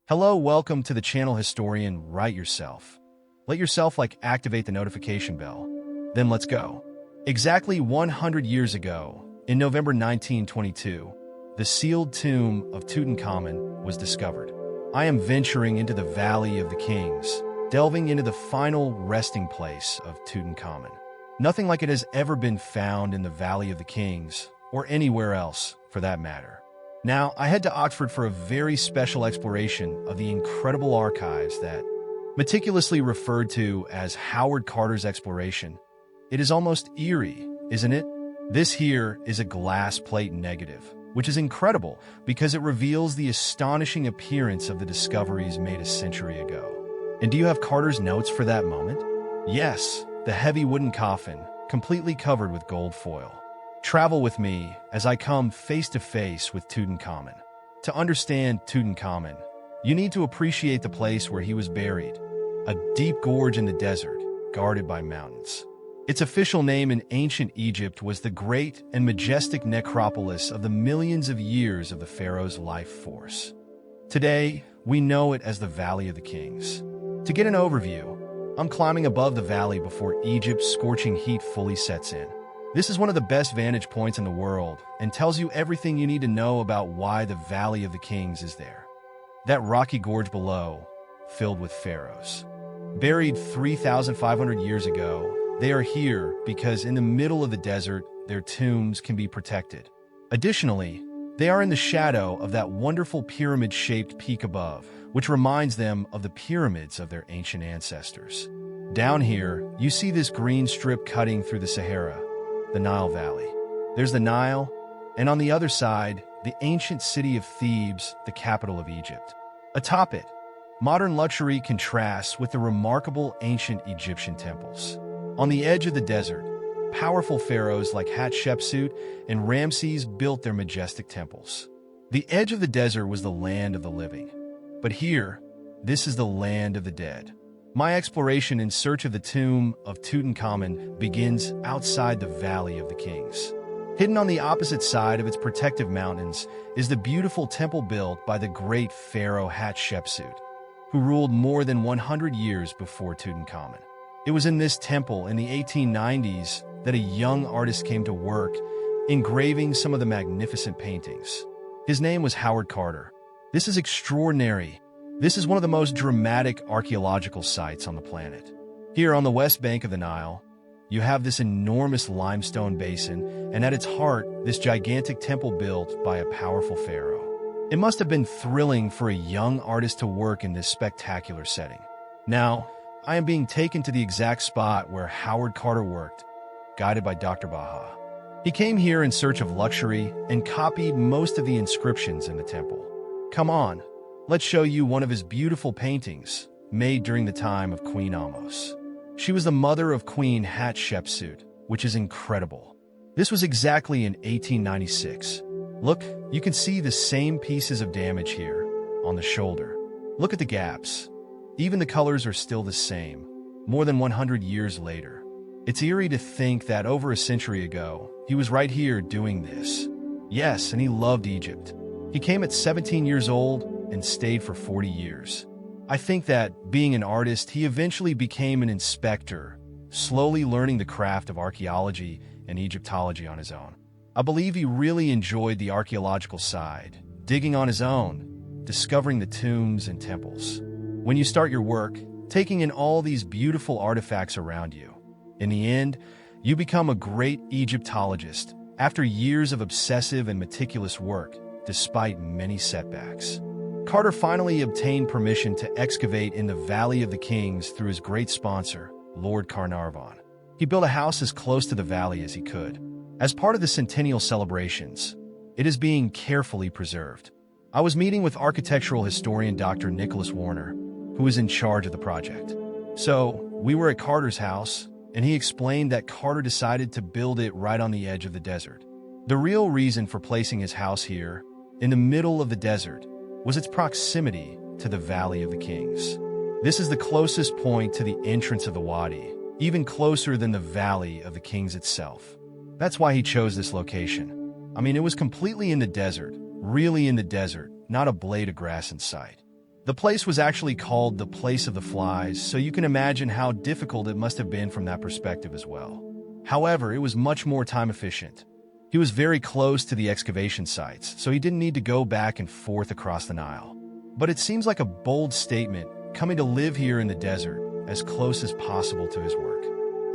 Hello, welcome to the channel Historian. Write yourself. Let yourself activate the notification bell. Then let's go. Exactly 100 years ago, in November 1922, the sealed tomb of Tutankhamun was discovered. I am venturing into the Valley of the Kings, delving into the final resting place of Tutankhamun. Nothing like it has ever been found in the Valley of the Kings, or anywhere else, for that matter. Now, I head to Oxford for a very special exploration of the incredible archives that, meticulously referred to as Howard Carter's exploration. It is almost eerie, isn't it? This here is a glass plate negative, which is incredible because it reveals the astonishing appearance of the discoveries made a century ago. And do you have Carter's notes for that moment? Yes, the heavy wooden coffin, completely covered with gold foil. Travel with me as I come face to face with Tutankhamun. To understand Tutankhamun, you need to appreciate the place where he was buried, a deep gorge in the desert, guarded by mountains. Its official name in ancient Egypt was the great and majestic necropolis of the millions of years of the pharaoh's life force. Today, we know it as the Valley of the Kings. To get an overview, I'm climbing above the valley before Egypt's scorching heat fully sets in. This is one of the best vantage points in the world and tells you everything you need to know about why the Valley of the Kings is there. That rocky gorge below, filled with pharaohs. Buried 3,500 years ago, they are here because in the middle of the desert, their tombs can be protected. Additionally, they are in the shadow of that wonderful pyramid-shaped peak above, which reminds them of the pyramids of their ancient ancestors. Down here, you see this green strip cutting through the Sahara, the Nile Valley. There's the Nile, and on the other side, the ancient city of Thebes, the capital of Egypt. Atop it, modern luxury contrasts with the remarkable ancient Egyptian temples. On the edge of the desert, powerful pharaohs like Hatshepsut and Ramses built their majestic temples. The edge of the desert was the land of the living. But here, this is the land of the dead. My exploration in search of the tomb of Tutankhamun begins outside the Valley of the Kings. Hidden on the opposite side of its protective mountains is the beautiful temple built by the great pharaoh Hatshepsut, who ruled more than 100 years before Tutankhamun. It was in this temple in the 1890s that a young artist came to work, engraving some of the magnificent paintings. His name was Howard Carter. This is extraordinary. This is one of the most dramatic archaeological sites on the planet. Here on the west bank of the Nile, you have this enormous limestone basin, and at its heart, this gigantic temple built by a powerful pharaoh. It must have been thrilling for a young artist to work in this spectacular setting. Now, I am being taken to the exact spot where Howard Carter worked, guided by Dr. Baha. He came here in search of luxury and copied most of the inscriptions in the temple. Come on. Let's show you one of his beautiful paintings, made during the time of Queen Ahmose. She was the mother of Queen Hatshepsut, which is incredible. This was exactly in 1896. Look, you can see the same pieces of damage here, on the shoulder. Look at the gaps. Even the colors are still the same, more than 100 years later. It's eerie to think that over a century ago, he was right here doing this. Yes, and he loved Egypt. He came at 17 years old and stayed for 40 years. I think that, being an artist, he eventually became an inspector, slowly learning the craft of archaeology and Egyptology on his own. I believe he really enjoyed the archaeological side, digging on his own, discovering the tombs and temples. When you start your work, taking in all these beautiful artifacts around you, in the end, you become a great Egyptologist after years of obsessive and meticulous work, despite many setbacks. Carter finally obtained permission to excavate in the Valley of the Kings through his great sponsor, Lord Carnarvon. He built a house as close to the valley as he could. As part of the centennial celebrations, it is being carefully preserved. I was meeting with architectural historian Dr. Nicholas Warner, who is in charge of the project. So, we were at Carter's house, and he explained that Carter decided to build it right on the edge of the desert. The real reason for placing his house here, in the middle of the desert, was its proximity to the Valley of the Kings. This is the closest point to the entrance of the Wadi, even closer than the Valley of the Kings itself. That's why he chose this location. I mean, it was completely in the desert, really in the desert, not a blade of grass in sight. The place was actually called the Place of the Flies, so you can imagine how difficult it must have been from that perspective as well. However, it was much more time efficient. He was very close to the excavation sites, so he didn't need to go back and forth across the Nile. But it seems like a bold statement, coming to live here in the desert, as close as possible to his work.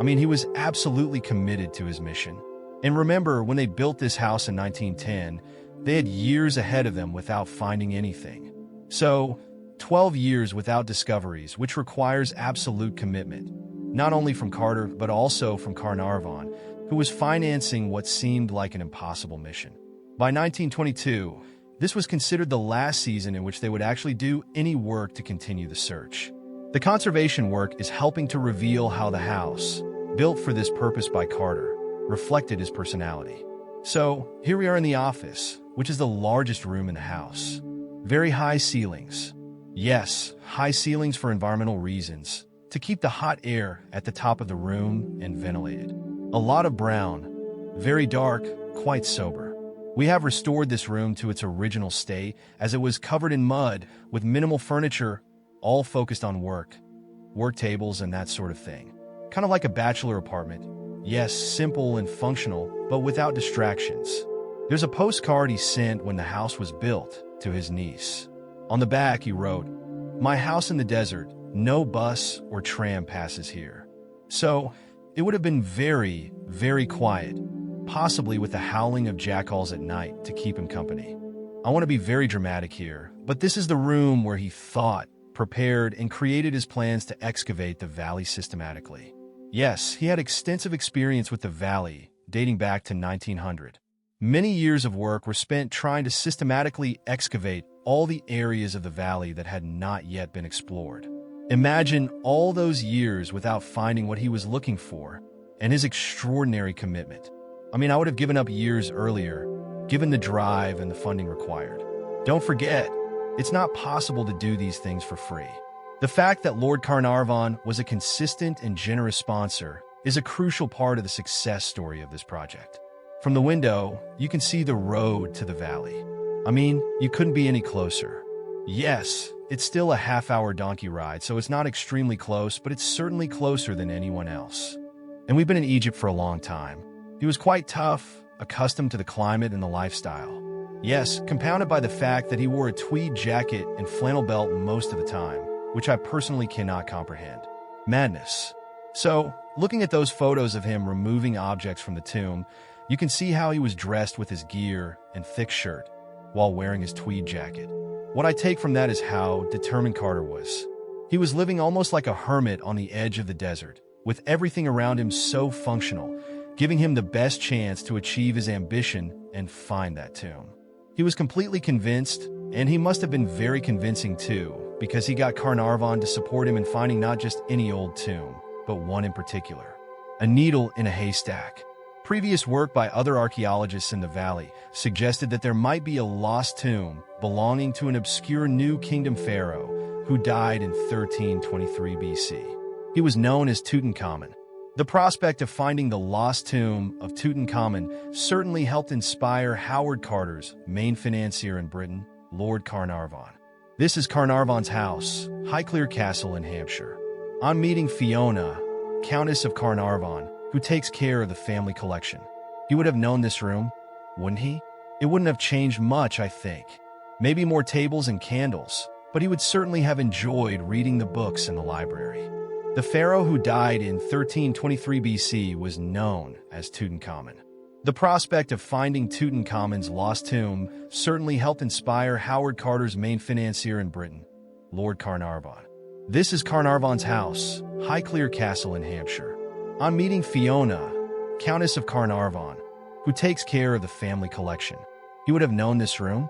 I mean, he was absolutely committed to his mission. And remember, when they built this house in 1910, they had years ahead of them without finding anything. So, 12 years without discoveries, which requires absolute commitment, not only from Carter, but also from Carnarvon, who was financing what seemed like an impossible mission. By 1922, this was considered the last season in which they would actually do any work to continue the search. The conservation work is helping to reveal how the house, built for this purpose by Carter, reflected his personality. So, here we are in the office, which is the largest room in the house. Very high ceilings. Yes, high ceilings for environmental reasons, to keep the hot air at the top of the room and ventilated. A lot of brown, very dark, quite sober. We have restored this room to its original state, as it was covered in mud, with minimal furniture, all focused on work tables and that sort of thing. Kind of like a bachelor apartment. Yes, simple and functional, but without distractions. There's a postcard he sent when the house was built to his niece. On the back, he wrote, "My house in the desert, no bus or tram passes here." So, it would have been very, very quiet, possibly with the howling of jackals at night to keep him company. I want to be very dramatic here, but this is the room where he thought, prepared, and created his plans to excavate the valley systematically. Yes, he had extensive experience with the valley, dating back to 1900. Many years of work were spent trying to systematically excavate all the areas of the valley that had not yet been explored. Imagine all those years without finding what he was looking for, and his extraordinary commitment. I mean, I would have given up years earlier, given the drive and the funding required. Don't forget, it's not possible to do these things for free. The fact that Lord Carnarvon was a consistent and generous sponsor is a crucial part of the success story of this project. From the window, you can see the road to the valley. I mean, you couldn't be any closer. Yes, it's still a half-hour donkey ride, so it's not extremely close, but it's certainly closer than anyone else. And we've been in Egypt for a long time. He was quite tough, accustomed to the climate and the lifestyle. Yes, compounded by the fact that he wore a tweed jacket and flannel belt most of the time, which I personally cannot comprehend. Madness. So, looking at those photos of him removing objects from the tomb, you can see how he was dressed with his gear and thick shirt, while wearing his tweed jacket. What I take from that is how determined Carter was. He was living almost like a hermit on the edge of the desert, with everything around him so functional, giving him the best chance to achieve his ambition and find that tomb. He was completely convinced, and he must have been very convincing too, because he got Carnarvon to support him in finding not just any old tomb, but one in particular. A needle in a haystack. Previous work by other archaeologists in the valley suggested that there might be a lost tomb belonging to an obscure New Kingdom pharaoh who died in 1323 BC. He was known as Tutankhamun. The prospect of finding the lost tomb of Tutankhamun certainly helped inspire Howard Carter's main financier in Britain, Lord Carnarvon. This is Carnarvon's house, Highclere Castle in Hampshire. I'm meeting Fiona, Countess of Carnarvon, who takes care of the family collection. He would have known this room, wouldn't he? It wouldn't have changed much, I think. Maybe more tables and candles, but he would certainly have enjoyed reading the books in the library. The pharaoh who died in 1323 BC was known as Tutankhamun. The prospect of finding Tutankhamun's lost tomb certainly helped inspire Howard Carter's main financier in Britain, Lord Carnarvon. This is Carnarvon's house, Highclere Castle in Hampshire. I'm meeting Fiona, Countess of Carnarvon, who takes care of the family collection. He would have known this room,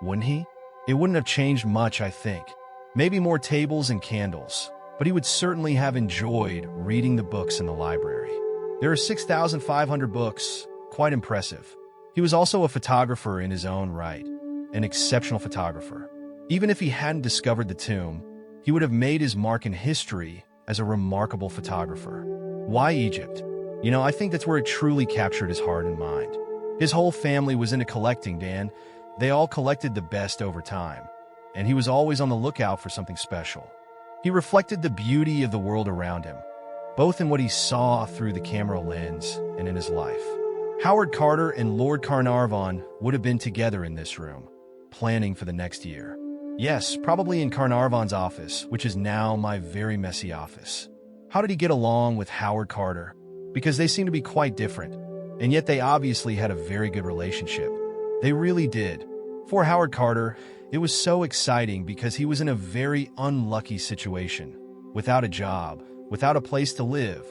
wouldn't he? It wouldn't have changed much, I think. Maybe more tables and candles, but he would certainly have enjoyed reading the books in the library. There are 6,500 books, quite impressive. He was also a photographer in his own right, an exceptional photographer. Even if he hadn't discovered the tomb, he would have made his mark in history as a remarkable photographer. Why Egypt? I think that's where it truly captured his heart and mind. His whole family was into collecting, Dan. They all collected the best over time. and he was always on the lookout for something special. He reflected the beauty of the world around him, both in what he saw through the camera lens and in his life. Howard Carter and Lord Carnarvon would have been together in this room, planning for the next year. Yes, probably in Carnarvon's office, which is now my very messy office. How did he get along with Howard Carter? Because they seem to be quite different, and yet they obviously had a very good relationship. They really did. For Howard Carter, it was so exciting because he was in a very unlucky situation, without a job, without a place to live,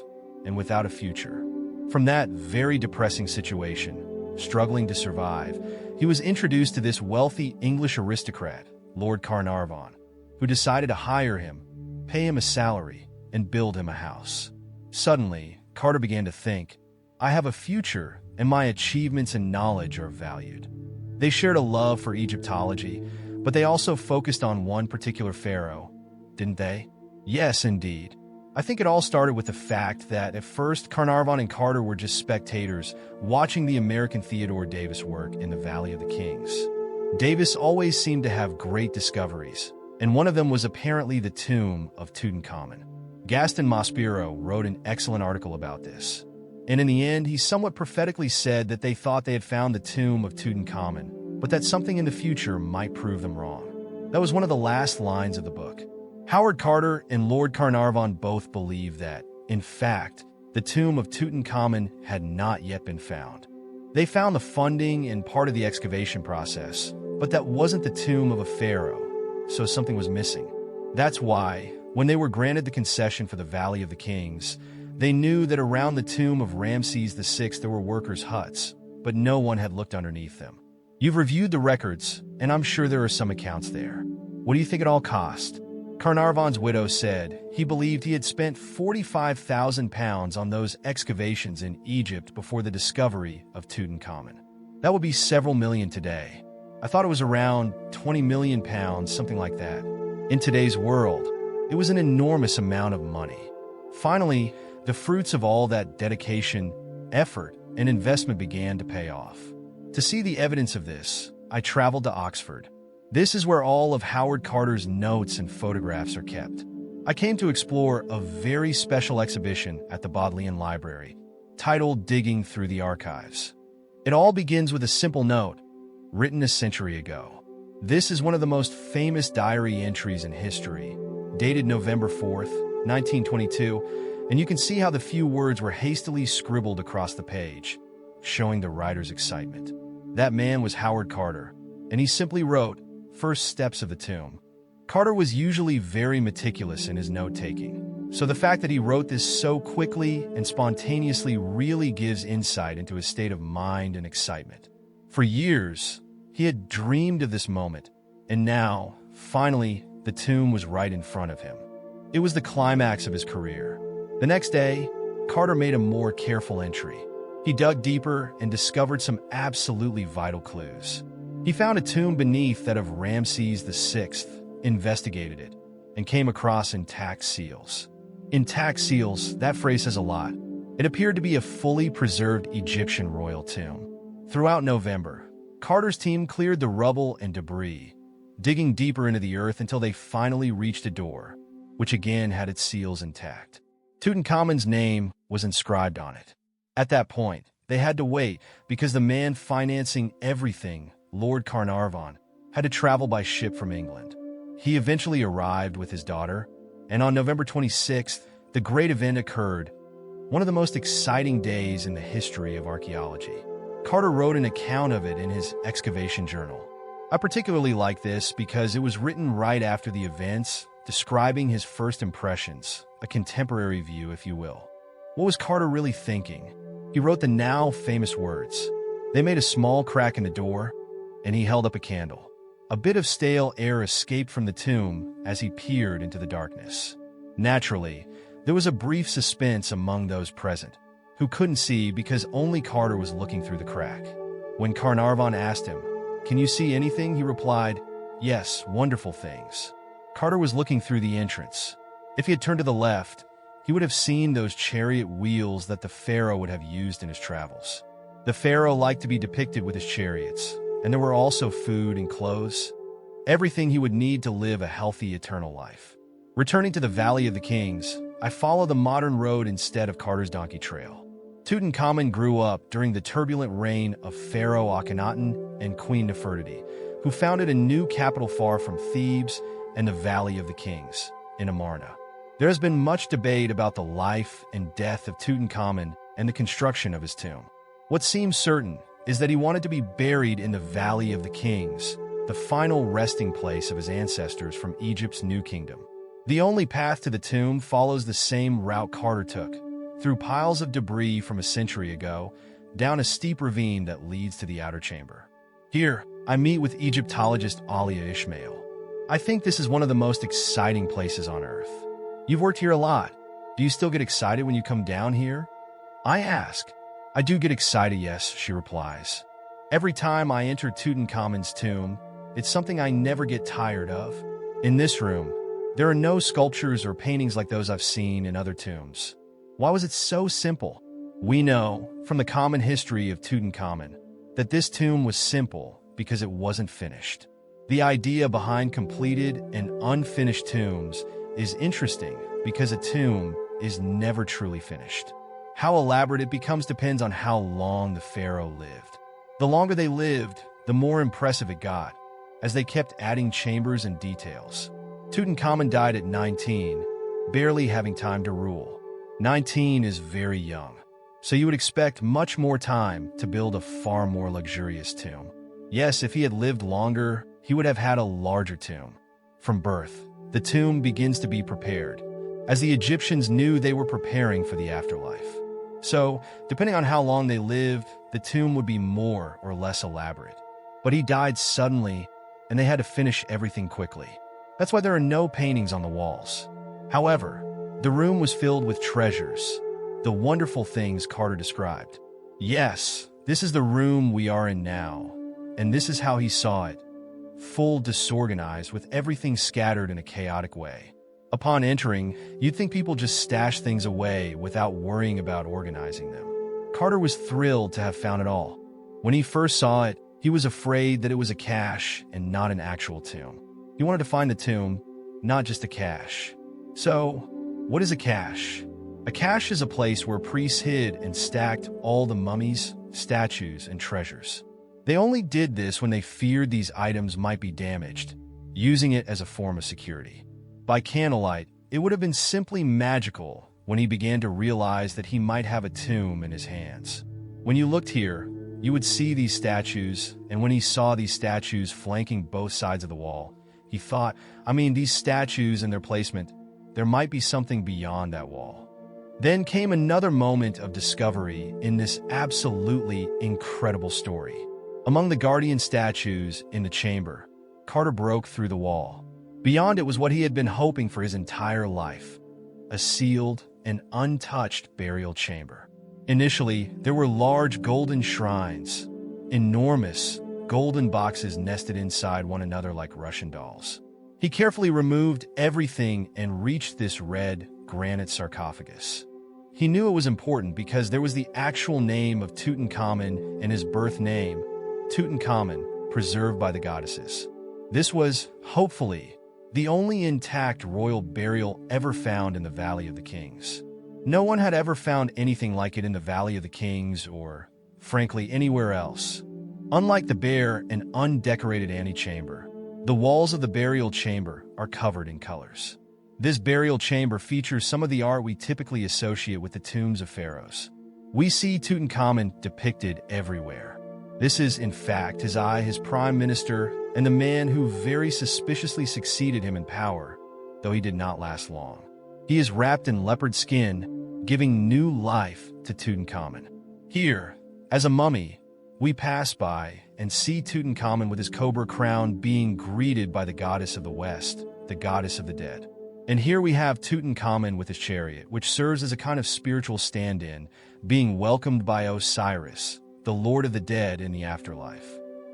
and without a future. From that very depressing situation, struggling to survive, he was introduced to this wealthy English aristocrat, Lord Carnarvon, who decided to hire him, pay him a salary, and build him a house. Suddenly, Carter began to think, I have a future, and my achievements and knowledge are valued. They shared a love for Egyptology, but they also focused on one particular pharaoh, didn't they? Yes, indeed. I think it all started with the fact that at first Carnarvon and Carter were just spectators watching the American Theodore Davis work in the Valley of the Kings. Davis always seemed to have great discoveries, and one of them was apparently the tomb of Tutankhamun. Gaston Maspero wrote an excellent article about this, and in the end he somewhat prophetically said that they thought they had found the tomb of Tutankhamun, but that something in the future might prove them wrong. That was one of the last lines of the book. Howard Carter and Lord Carnarvon both believed that, in fact, the tomb of Tutankhamun had not yet been found. They found the funding and part of the excavation process, but that wasn't the tomb of a pharaoh, so something was missing. That's why, when they were granted the concession for the Valley of the Kings, they knew that around the tomb of Ramses VI there were workers' huts, but no one had looked underneath them. You've reviewed the records, and I'm sure there are some accounts there. What do you think it all cost? Carnarvon's widow said he believed he had spent £45,000 on those excavations in Egypt before the discovery of Tutankhamun. That would be several million today. I thought it was around £20 million, something like that. In today's world, it was an enormous amount of money. Finally, the fruits of all that dedication, effort, and investment began to pay off. To see the evidence of this, I traveled to Oxford. This is where all of Howard Carter's notes and photographs are kept. I came to explore a very special exhibition at the Bodleian Library, titled Digging Through the Archives. It all begins with a simple note, written a century ago. This is one of the most famous diary entries in history, dated November 4th, 1922, and you can see how the few words were hastily scribbled across the page, showing the writer's excitement. That man was Howard Carter, and he simply wrote, First steps of the tomb. Carter was usually very meticulous in his note-taking, so the fact that he wrote this so quickly and spontaneously really gives insight into his state of mind and excitement. For years, he had dreamed of this moment, and now, finally, the tomb was right in front of him. It was the climax of his career. The next day, Carter made a more careful entry. He dug deeper and discovered some absolutely vital clues. He found a tomb beneath that of Ramses VI, investigated it, and came across intact seals. Intact seals, that phrase says a lot. It appeared to be a fully preserved Egyptian royal tomb. Throughout November, Carter's team cleared the rubble and debris, digging deeper into the earth until they finally reached a door, which again had its seals intact. Tutankhamun's name was inscribed on it. At that point, they had to wait because the man financing everything, Lord Carnarvon, had to travel by ship from England. He eventually arrived with his daughter, and on November 26th, the great event occurred, one of the most exciting days in the history of archaeology. Carter wrote an account of it in his excavation journal. I particularly like this because it was written right after the events, describing his first impressions, a contemporary view, if you will. What was Carter really thinking? He wrote the now famous words. They made a small crack in the door, and he held up a candle. A bit of stale air escaped from the tomb as he peered into the darkness. Naturally, there was a brief suspense among those present, who couldn't see because only Carter was looking through the crack. When Carnarvon asked him, "Can you see anything?" he replied, "Yes, wonderful things." Carter was looking through the entrance. If he had turned to the left, he would have seen those chariot wheels that the pharaoh would have used in his travels. The pharaoh liked to be depicted with his chariots, and there were also food and clothes. everything he would need to live a healthy, eternal life. Returning to the Valley of the Kings, I follow the modern road instead of Carter's donkey trail. Tutankhamun grew up during the turbulent reign of Pharaoh Akhenaten and Queen Nefertiti, who founded a new capital far from Thebes and the Valley of the Kings, in Amarna. There has been much debate about the life and death of Tutankhamun and the construction of his tomb. What seems certain is that he wanted to be buried in the Valley of the Kings, the final resting place of his ancestors from Egypt's New Kingdom. The only path to the tomb follows the same route Carter took, through piles of debris from a century ago, down a steep ravine that leads to the outer chamber. Here, I meet with Egyptologist Alia Ismail. I think this is one of the most exciting places on Earth. You've worked here a lot. Do you still get excited when you come down here? I ask. I do get excited, yes, she replies. Every time I enter Tutankhamun's tomb, it's something I never get tired of. In this room, there are no sculptures or paintings like those I've seen in other tombs. Why was it so simple? We know, from the common history of Tutankhamun, that this tomb was simple because it wasn't finished. The idea behind completed and unfinished tombs is interesting because a tomb is never truly finished. How elaborate it becomes depends on how long the pharaoh lived. The longer they lived, the more impressive it got, as they kept adding chambers and details. Tutankhamun died at 19, barely having time to rule. 19 is very young, so you would expect much more time to build a far more luxurious tomb. Yes, if he had lived longer, he would have had a larger tomb. From birth, the tomb begins to be prepared, as the Egyptians knew they were preparing for the afterlife. So, depending on how long they lived, the tomb would be more or less elaborate. But he died suddenly, and they had to finish everything quickly. That's why there are no paintings on the walls. However, the room was filled with treasures, the wonderful things Carter described. Yes, this is the room we are in now, and this is how he saw it. Full disorganized with everything scattered in a chaotic way. Upon entering, you'd think people just stash things away without worrying about organizing them. Carter was thrilled to have found it all. When he first saw it, he was afraid that it was a cache and not an actual tomb. He wanted to find the tomb, not just a cache. So, what is a cache? A cache is a place where priests hid and stacked all the mummies, statues, and treasures. They only did this when they feared these items might be damaged, using it as a form of security. By candlelight, it would have been simply magical when he began to realize that he might have a tomb in his hands. When you looked here, you would see these statues, and when he saw these statues flanking both sides of the wall, he thought, these statues and their placement, there might be something beyond that wall. Then came another moment of discovery in this absolutely incredible story. Among the guardian statues in the chamber, Carter broke through the wall. Beyond it was what he had been hoping for his entire life, a sealed and untouched burial chamber. Initially, there were large golden shrines, enormous golden boxes nested inside one another like Russian dolls. He carefully removed everything and reached this red granite sarcophagus. He knew it was important because there was the actual name of Tutankhamun and his birth name, Tutankhamun, preserved by the goddesses. This was, hopefully, the only intact royal burial ever found in the Valley of the Kings. No one had ever found anything like it in the Valley of the Kings or, frankly, anywhere else. Unlike the bare and undecorated antechamber, the walls of the burial chamber are covered in colors. This burial chamber features some of the art we typically associate with the tombs of pharaohs. We see Tutankhamun depicted everywhere. This is, in fact, his prime minister, and the man who very suspiciously succeeded him in power, though he did not last long. He is wrapped in leopard skin, giving new life to Tutankhamun. Here, as a mummy, we pass by and see Tutankhamun with his cobra crown being greeted by the goddess of the West, the goddess of the dead. And here we have Tutankhamun with his chariot, which serves as a kind of spiritual stand-in, being welcomed by Osiris, the Lord of the Dead in the afterlife.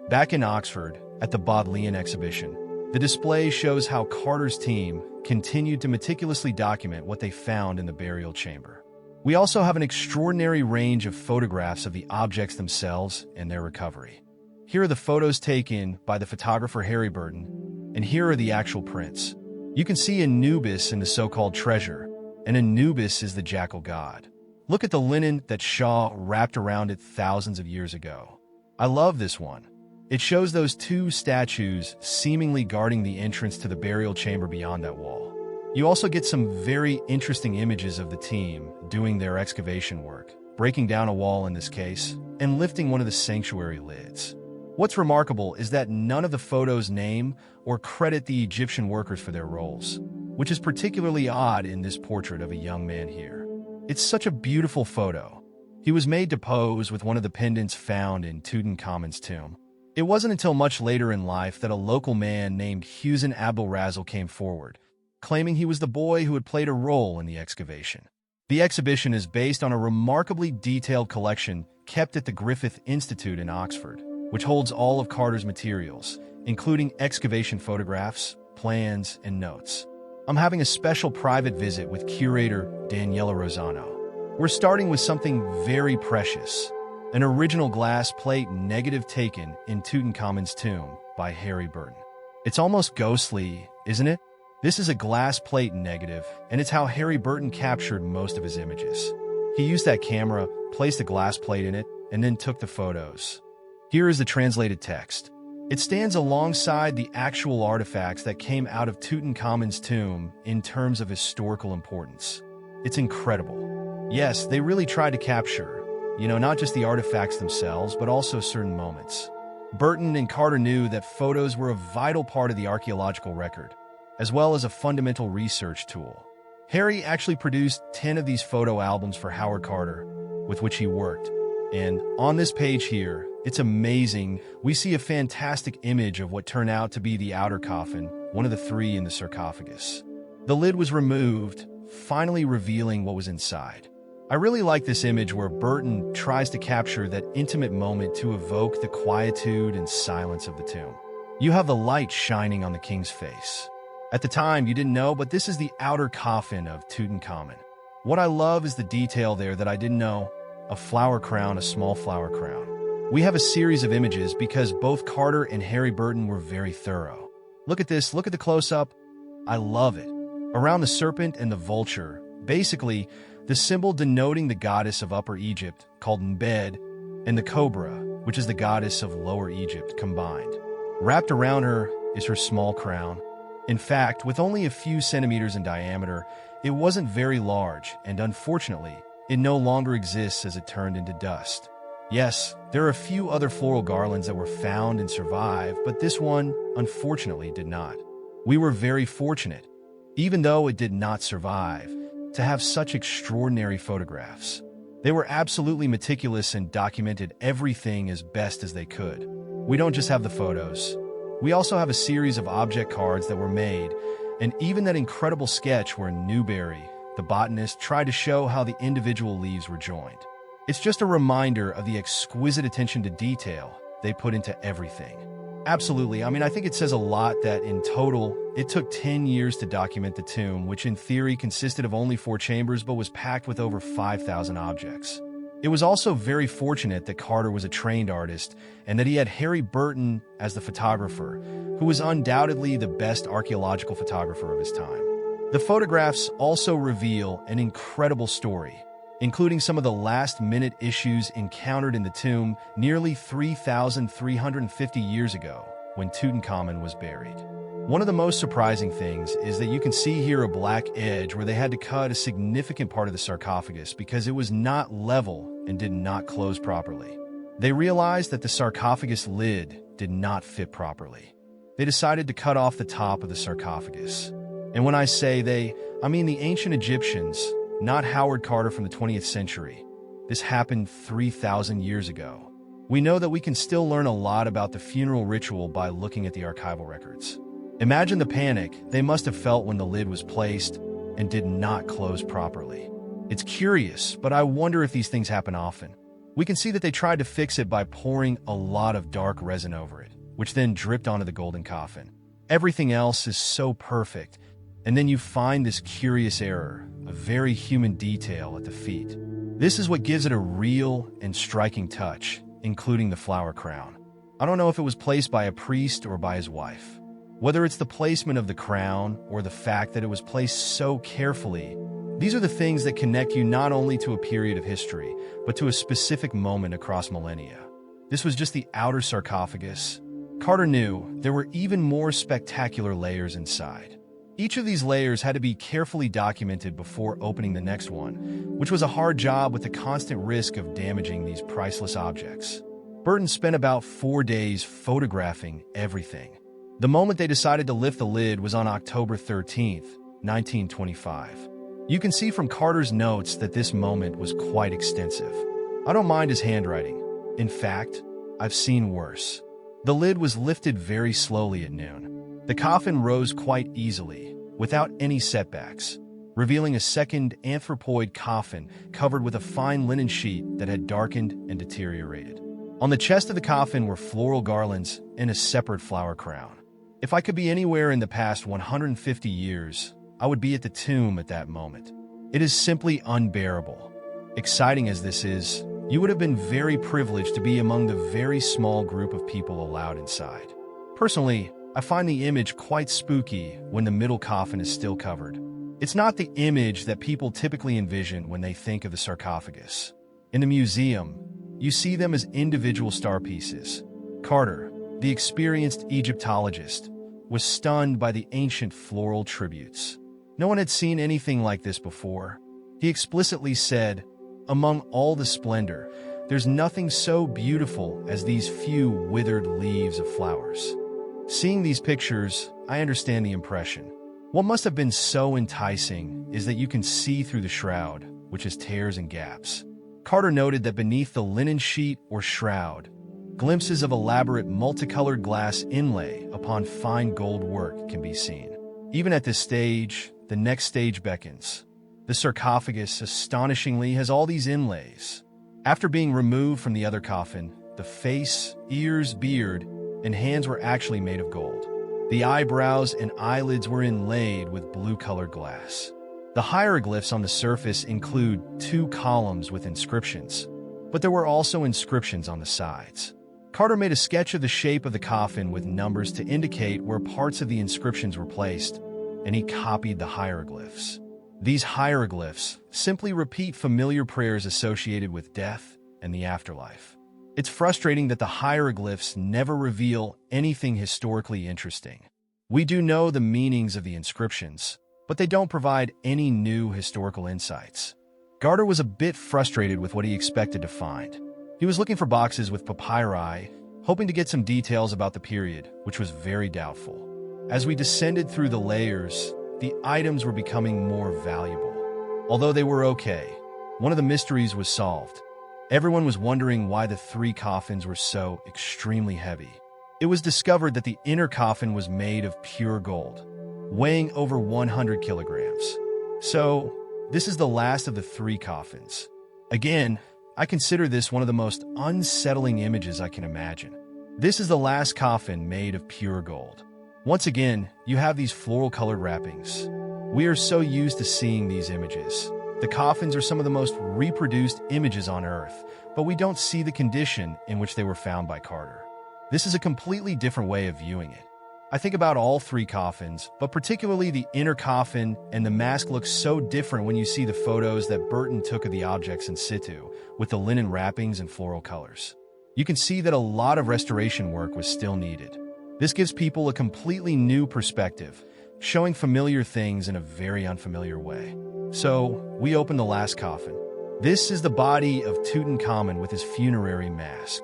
Back in Oxford, at the Bodleian exhibition, the display shows how Carter's team continued to meticulously document what they found in the burial chamber. We also have an extraordinary range of photographs of the objects themselves and their recovery. Here are the photos taken by the photographer Harry Burton, and here are the actual prints. You can see Anubis in the so-called treasure, and Anubis is the jackal god. Look at the linen that Shaw wrapped around it thousands of years ago. I love this one. It shows those two statues seemingly guarding the entrance to the burial chamber beyond that wall. You also get some very interesting images of the team doing their excavation work, breaking down a wall in this case, and lifting one of the sanctuary lids. What's remarkable is that none of the photos name or credit the Egyptian workers for their roles, which is particularly odd in this portrait of a young man here. It's such a beautiful photo. He was made to pose with one of the pendants found in Tutankhamun's tomb. It wasn't until much later in life that a local man named Hussein Abdul-Razzal came forward, claiming he was the boy who had played a role in the excavation. The exhibition is based on a remarkably detailed collection kept at the Griffith Institute in Oxford, which holds all of Carter's materials, including excavation photographs, plans, and notes. I'm having a special private visit with curator Daniela Rosano. We're starting with something very precious, an original glass plate negative taken in Tutankhamun's tomb by Harry Burton. It's almost ghostly, isn't it? This is a glass plate negative, and it's how Harry Burton captured most of his images. He used that camera, placed a glass plate in it, and then took the photos. Here is the translated text. It stands alongside the actual artifacts that came out of Tutankhamun's tomb in terms of historical importance. It's incredible. Yes, they really tried to capture, not just the artifacts themselves, but also certain moments. Burton and Carter knew that photos were a vital part of the archaeological record, as well as a fundamental research tool. Harry actually produced 10 of these photo albums for Howard Carter, with which he worked. And on this page here, it's amazing. We see a fantastic image of what turned out to be the outer coffin, one of the three in the sarcophagus. The lid was removed, finally revealing what was inside. I really like this image where Burton tries to capture that intimate moment to evoke the quietude and silence of the tomb. You have the light shining on the king's face. At the time, you didn't know, but this is the outer coffin of Tutankhamun. What I love is the detail there that I didn't know. A flower crown, a small flower crown. We have a series of images because both Carter and Harry Burton were very thorough. Look at this, look at the close-up. I love it. Around the serpent and the vulture, basically, the symbol denoting the goddess of Upper Egypt, called Nbed, and the cobra, which is the goddess of Lower Egypt, combined. Wrapped around her is her small crown. In fact, with only a few centimeters in diameter, it wasn't very large, and unfortunately, it no longer exists as it turned into dust. Yes, there are a few other floral garlands that were found and survived, but this one, unfortunately, did not. We were very fortunate, even though it did not survive, to have such extraordinary photographs. They were absolutely meticulous and documented everything as best as they could. We don't just have the photos. We also have a series of object cards that were made, and even that incredible sketch where Newberry, the botanist, tried to show how the individual leaves were joined. It's just a reminder of the exquisite attention to detail they put into everything. Absolutely. I think it says a lot that in total, it took 10 years to document the tomb, which in theory consisted of only 4 chambers but was packed with over 5,000 objects. It was also very fortunate that Carter was a trained artist and that he had Harry Burton as the photographer, who was undoubtedly the best archaeological photographer of his time. The photographs also reveal an incredible story, including some of the last-minute issues encountered in the tomb nearly 3,350 years ago when Tutankhamun was buried. One of the most surprising things is that you can see here a black edge where they had to cut a significant part of the sarcophagus because it was not level and did not close properly. They realized that the sarcophagus lid did not fit properly. They decided to cut off the top of the sarcophagus. And when I say they, I mean the ancient Egyptians, not Howard Carter from the 20th century. This happened 3,000 years ago. We know that we can still learn a lot about the funeral ritual by looking at the archival records. Imagine the panic they must have felt when the lid was placed and did not close properly. It's curious, but I wonder if these things happen often. We can see that they tried to fix it by pouring a lot of dark resin over it, which then dripped onto the golden coffin. Everything else is so perfect, and then you find this curious error, a very human detail at the feet. This is what gives it a real and striking touch, including the flower crown. I don't know if it was placed by a priest or by his wife. Whether it's the placement of the crown or the fact that it was placed so carefully, these are the things that connect you not only to a period of history, but to a specific moment across millennia. This was just the outer sarcophagus. Carter knew there were even more spectacular layers inside. Each of these layers had to be carefully documented before opening the next one, which was a hard job with the constant risk of damaging these priceless objects. Burton spent about 4 days photographing everything. The moment they decided to lift the lid was on October 13th, 1925. You can see from Carter's notes that this moment was quite extensive. I don't mind his handwriting. In fact, I've seen worse. The lid was lifted very slowly at noon. The coffin rose quite easily, without any setbacks, revealing a second anthropoid coffin covered with a fine linen sheet that had darkened and deteriorated. On the chest of the coffin were floral garlands and a separate flower crown. If I could be anywhere in the past 150 years, I would be at the tomb at that moment. It is simply unbearable. Exciting as this is, you would have been very privileged to be among the very small group of people allowed inside. Personally, I find the image quite spooky when the middle coffin is still covered. It's not the image that people typically envision when they think of the sarcophagus. In the museum, you see them as individual star pieces. Carter, the experienced Egyptologist, was stunned by the ancient floral tributes. No one had seen anything like this before. He explicitly said, "Among all the splendor, there's nothing so beautiful as these few withered leaves of flowers." Seeing these pictures, I understand the impression. What must have been so enticing is that you can see through the shroud, which has tears and gaps. Carter noted that beneath the linen sheet or shroud, glimpses of elaborate multicolored glass inlay upon fine gold work can be seen. Even at this stage, the next stage beckons. The sarcophagus, astonishingly, has all these inlays. After being removed from the other coffin, the face, ears, beard, and hands were actually made of gold. The eyebrows and eyelids were inlaid with blue-colored glass. The hieroglyphs on the surface include 2 columns with inscriptions, but there were also inscriptions on the sides. Carter made a sketch of the shape of the coffin with numbers to indicate where parts of the inscriptions were placed, and he copied the hieroglyphs. These hieroglyphs simply repeat familiar prayers associated with death and the afterlife. It's frustrating that the hieroglyphs never reveal anything historically interesting. We do know the meanings of the inscriptions, but they don't provide any new historical insights. Carter was a bit frustrated with what he expected to find. He was looking for boxes with papyri, hoping to get some details about the period, which was very doubtful. As we descended through the layers, the items were becoming more valuable. Although they were okay, one of the mysteries was solved. Everyone was wondering why the 3 coffins were so extremely heavy. It was discovered that the inner coffin was made of pure gold, weighing over 100 kilograms. So, this is the last of the 3 coffins. Again, I consider this one of the most unsettling images I can imagine. This is the last coffin made of pure gold. Once again, you have these floral-colored wrappings. We are so used to seeing these images. The coffins are some of the most reproduced images on Earth, but we don't see the condition in which they were found by Carter. This is a completely different way of viewing it. I think about all 3 coffins, but particularly the inner coffin, and the mask looks so different when you see the photos that Burton took of the objects in situ, with the linen wrappings and floral colors. You can see that a lot of restoration work was still needed. This gives people a completely new perspective, showing familiar things in a very unfamiliar way. So, we open the last coffin. This is the body of Tutankhamun with his funerary mask.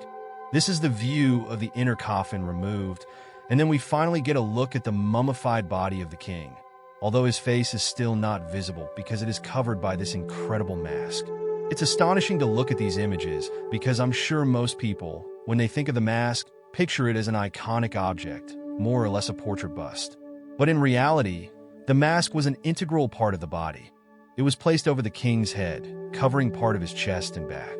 This is the view of the inner coffin removed, and then we finally get a look at the mummified body of the king, although his face is still not visible because it is covered by this incredible mask. It's astonishing to look at these images because I'm sure most people, when they think of the mask, picture it as an iconic object, more or less a portrait bust. But in reality, the mask was an integral part of the body. It was placed over the king's head, covering part of his chest and back.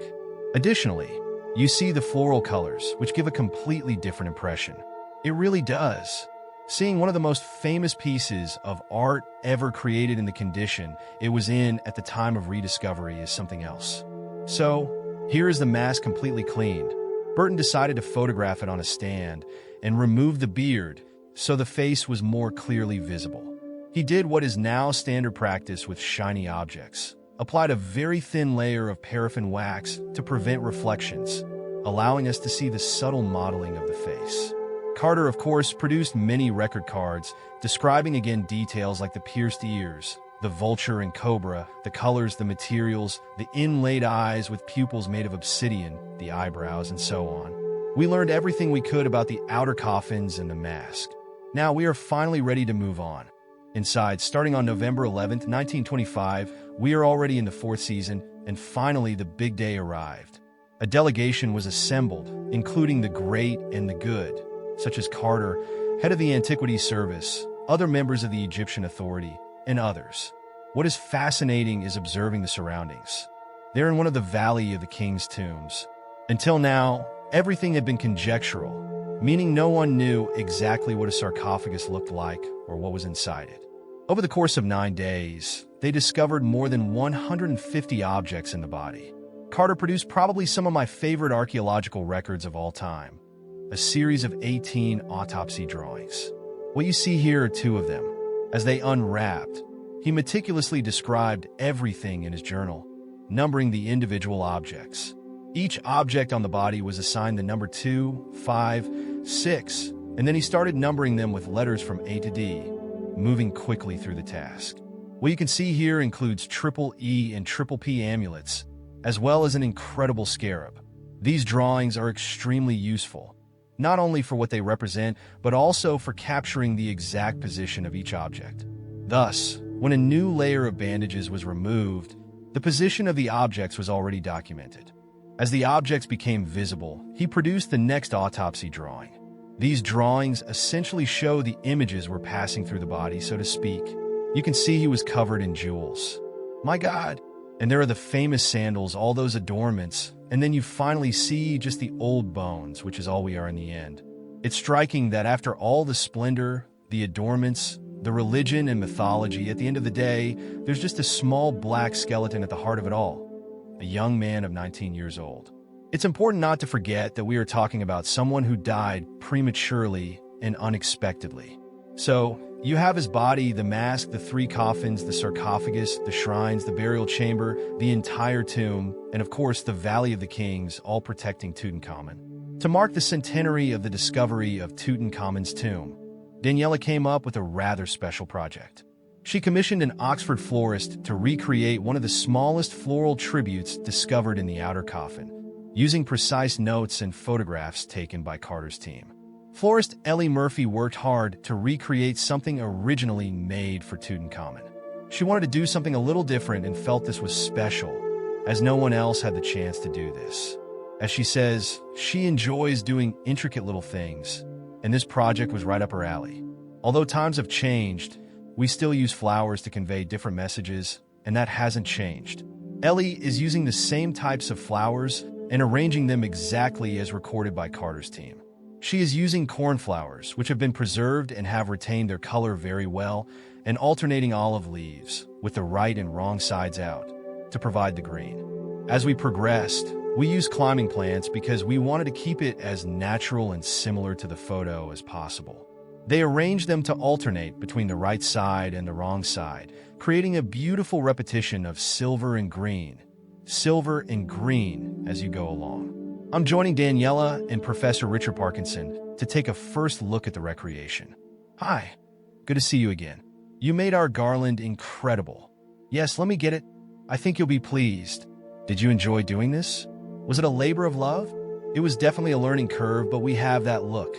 Additionally, you see the floral colors, which give a completely different impression. It really does. Seeing one of the most famous pieces of art ever created in the condition it was in at the time of rediscovery is something else. So, here is the mask completely cleaned. Burton decided to photograph it on a stand and remove the beard so the face was more clearly visible. He did what is now standard practice with shiny objects, applied a very thin layer of paraffin wax to prevent reflections, allowing us to see the subtle modeling of the face. Carter, of course, produced many record cards, describing again details like the pierced ears, the vulture and cobra, the colors, the materials, the inlaid eyes with pupils made of obsidian, the eyebrows, and so on. We learned everything we could about the outer coffins and the mask. Now we are finally ready to move on. Inside, starting on November 11th, 1925, we are already in the fourth season, and finally the big day arrived. A delegation was assembled, including the great and the good, such as Carter, head of the Antiquities Service, other members of the Egyptian Authority, and others. What is fascinating is observing the surroundings. They're in one of the Valley of the King's tombs. Until now, everything had been conjectural, meaning no one knew exactly what a sarcophagus looked like or what was inside it. Over the course of 9 days, they discovered more than 150 objects in the body. Carter produced probably some of my favorite archaeological records of all time, a series of 18 autopsy drawings. What you see here are 2 of them. As they unwrapped, he meticulously described everything in his journal, numbering the individual objects. Each object on the body was assigned the number 2, 5, 6, and then he started numbering them with letters from A to D, moving quickly through the task. What you can see here includes triple E and triple P amulets, as well as an incredible scarab. These drawings are extremely useful, not only for what they represent, but also for capturing the exact position of each object. Thus, when a new layer of bandages was removed, the position of the objects was already documented. As the objects became visible, he produced the next autopsy drawing. These drawings essentially show the images were passing through the body, so to speak. You can see he was covered in jewels. My God! And there are the famous sandals, all those adornments, and then you finally see just the old bones, which is all we are in the end. It's striking that after all the splendor, the adornments, the religion and mythology, at the end of the day, there's just a small black skeleton at the heart of it all, a young man of 19 years old. It's important not to forget that we are talking about someone who died prematurely and unexpectedly. So, you have his body, the mask, the 3 coffins, the sarcophagus, the shrines, the burial chamber, the entire tomb, and of course the Valley of the Kings, all protecting Tutankhamun. To mark the centenary of the discovery of Tutankhamun's tomb, Daniela came up with a rather special project. She commissioned an Oxford florist to recreate one of the smallest floral tributes discovered in the outer coffin, using precise notes and photographs taken by Carter's team. Florist Ellie Murphy worked hard to recreate something originally made for Tutankhamun. She wanted to do something a little different and felt this was special, as no one else had the chance to do this. As she says, she enjoys doing intricate little things, and this project was right up her alley. Although times have changed, we still use flowers to convey different messages, and that hasn't changed. Ellie is using the same types of flowers and arranging them exactly as recorded by Carter's team. She is using cornflowers, which have been preserved and have retained their color very well, and alternating olive leaves, with the right and wrong sides out, to provide the green. As we progressed, we used climbing plants because we wanted to keep it as natural and similar to the photo as possible. They arranged them to alternate between the right side and the wrong side, creating a beautiful repetition of silver and green as you go along. I'm joining Daniela and Professor Richard Parkinson to take a first look at the recreation. Hi, good to see you again. You made our garland incredible. Yes, let me get it. I think you'll be pleased. Did you enjoy doing this? Was it a labor of love? It was definitely a learning curve, but we have that look.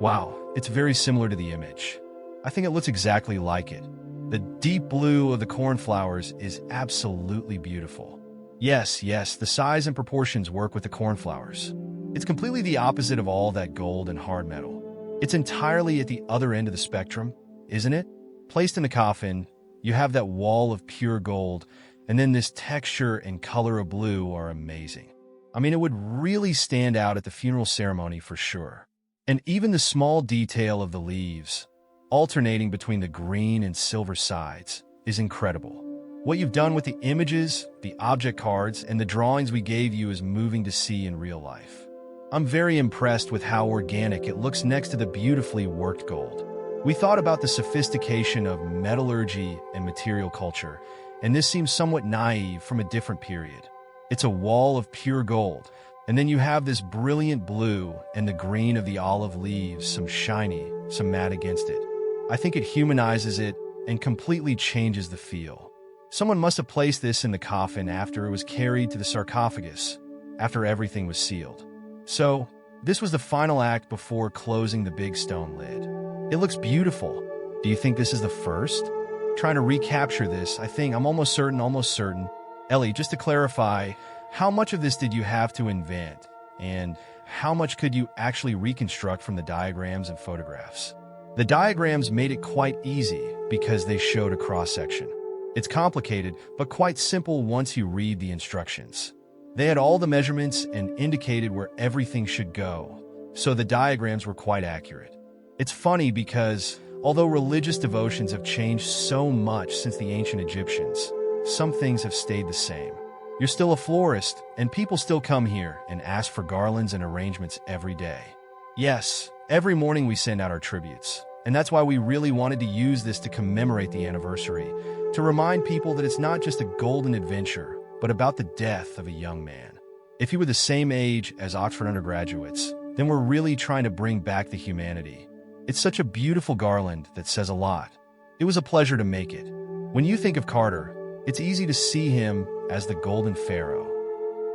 Wow, it's very similar to the image. I think it looks exactly like it. The deep blue of the cornflowers is absolutely beautiful. Yes, the size and proportions work with the cornflowers. It's completely the opposite of all that gold and hard metal. It's entirely at the other end of the spectrum, isn't it? Placed in the coffin, you have that wall of pure gold, and then this texture and color of blue are amazing. I mean, it would really stand out at the funeral ceremony for sure. And even the small detail of the leaves, alternating between the green and silver sides, is incredible. What you've done with the images, the object cards, and the drawings we gave you is moving to see in real life. I'm very impressed with how organic it looks next to the beautifully worked gold. We thought about the sophistication of metallurgy and material culture, and this seems somewhat naive from a different period. It's a wall of pure gold, and then you have this brilliant blue and the green of the olive leaves, some shiny, some matte against it. I think it humanizes it and completely changes the feel. Someone must have placed this in the coffin after it was carried to the sarcophagus, after everything was sealed. So, this was the final act before closing the big stone lid. It looks beautiful. Do you think this is the first? Trying to recapture this, I'm almost certain. Ellie, just to clarify, how much of this did you have to invent? And how much could you actually reconstruct from the diagrams and photographs? The diagrams made it quite easy because they showed a cross-section. It's complicated, but quite simple once you read the instructions. They had all the measurements and indicated where everything should go, so the diagrams were quite accurate. It's funny because, although religious devotions have changed so much since the ancient Egyptians, some things have stayed the same. You're still a florist, and people still come here and ask for garlands and arrangements every day. Yes, every morning we send out our tributes, and that's why we really wanted to use this to commemorate the anniversary, to remind people that it's not just a golden adventure, but about the death of a young man. If he were the same age as Oxford undergraduates, then we're really trying to bring back the humanity. It's such a beautiful garland that says a lot. It was a pleasure to make it. When you think of Carter, it's easy to see him as the Golden Pharaoh.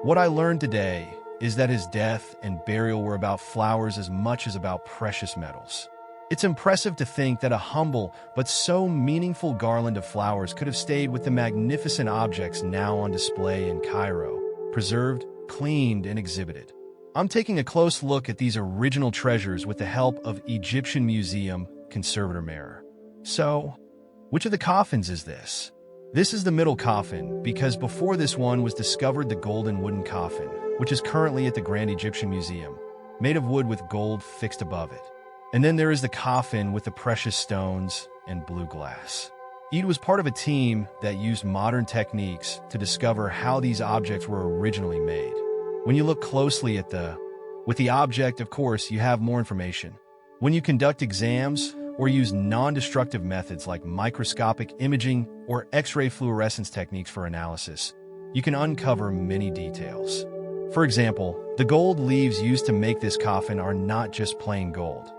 What I learned today is that his death and burial were about flowers as much as about precious metals. It's impressive to think that a humble but so meaningful garland of flowers could have stayed with the magnificent objects now on display in Cairo, preserved, cleaned, and exhibited. I'm taking a close look at these original treasures with the help of Egyptian Museum Conservator Mirror. So, which of the coffins is this? This is the middle coffin, because before this one was discovered the golden wooden coffin, which is currently at the Grand Egyptian Museum, made of wood with gold fixed above it. And then there is the coffin with the precious stones and blue glass. Eid was part of a team that used modern techniques to discover how these objects were originally made. When you look closely at with the object, of course, you have more information. When you conduct exams or use non-destructive methods like microscopic imaging or X-ray fluorescence techniques for analysis, you can uncover many details. For example, the gold leaves used to make this coffin are not just plain gold.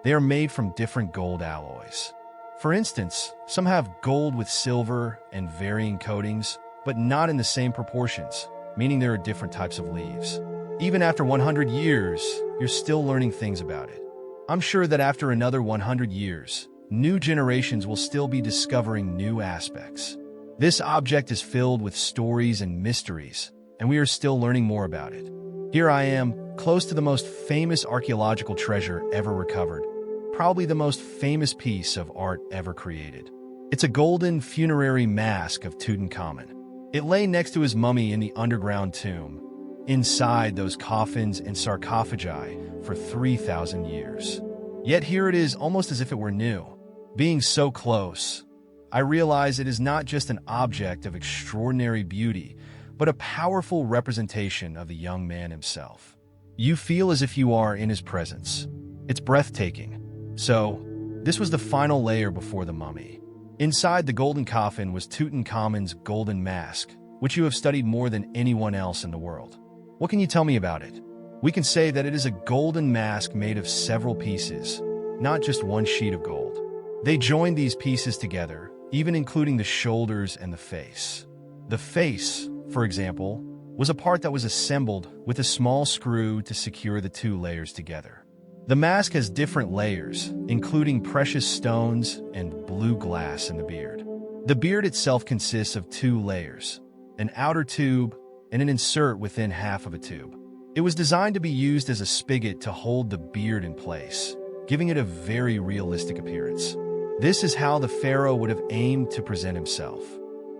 They are made from different gold alloys. For instance, some have gold with silver and varying coatings, but not in the same proportions, meaning there are different types of leaves. Even after 100 years, you're still learning things about it. I'm sure that after another 100 years, new generations will still be discovering new aspects. This object is filled with stories and mysteries, and we are still learning more about it. Here I am, close to the most famous archaeological treasure ever recovered, probably the most famous piece of art ever created. It's a golden funerary mask of Tutankhamun. It lay next to his mummy in the underground tomb, inside those coffins and sarcophagi for 3,000 years. Yet here it is almost as if it were new. Being so close, I realize it is not just an object of extraordinary beauty, but a powerful representation of the young man himself. You feel as if you are in his presence. It's breathtaking. So, this was the final layer before the mummy. Inside the golden coffin was Tutankhamun's golden mask, which you have studied more than anyone else in the world. What can you tell me about it? We can say that it is a golden mask made of several pieces, not just one sheet of gold. They joined these pieces together, even including the shoulders and the face. The face, for example, was a part that was assembled with a small screw to secure the two layers together. The mask has different layers, including precious stones and blue glass in the beard. The beard itself consists of two layers, an outer tube and an insert within half of a tube. It was designed to be used as a spigot to hold the beard in place, giving it a very realistic appearance. This is how the pharaoh would have aimed to present himself.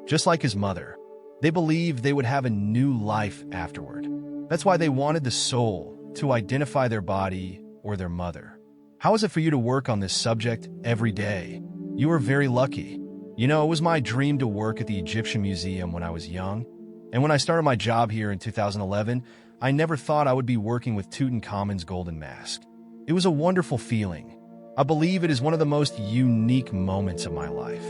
Just like his mother, they believed they would have a new life afterward. That's why they wanted the soul to identify their body or their mother. How is it for you to work on this subject every day? You are very lucky. You know, it was my dream to work at the Egyptian Museum when I was young. And when I started my job here in 2011, I never thought I would be working with Tutankhamun's golden mask. It was a wonderful feeling. I believe it is one of the most unique moments of my life.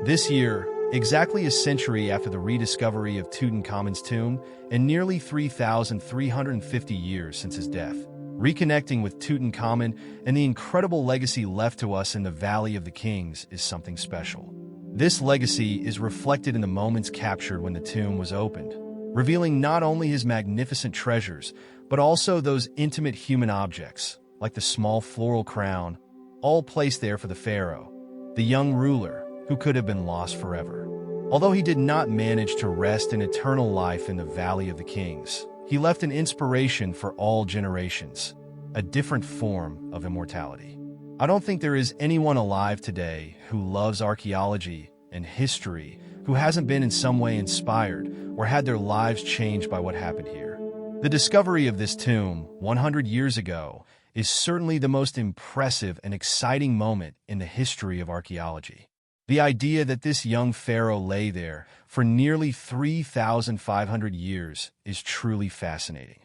This year, exactly a century after the rediscovery of Tutankhamun's tomb and nearly 3,350 years since his death, reconnecting with Tutankhamun and the incredible legacy left to us in the Valley of the Kings is something special. This legacy is reflected in the moments captured when the tomb was opened, revealing not only his magnificent treasures, but also those intimate human objects, like the small floral crown, all placed there for the pharaoh, the young ruler, who could have been lost forever. Although he did not manage to rest in eternal life in the Valley of the Kings, he left an inspiration for all generations, a different form of immortality. I don't think there is anyone alive today who loves archaeology and history who hasn't been in some way inspired or had their lives changed by what happened here. The discovery of this tomb 100 years ago is certainly the most impressive and exciting moment in the history of archaeology. The idea that this young pharaoh lay there for nearly 3,500 years is truly fascinating.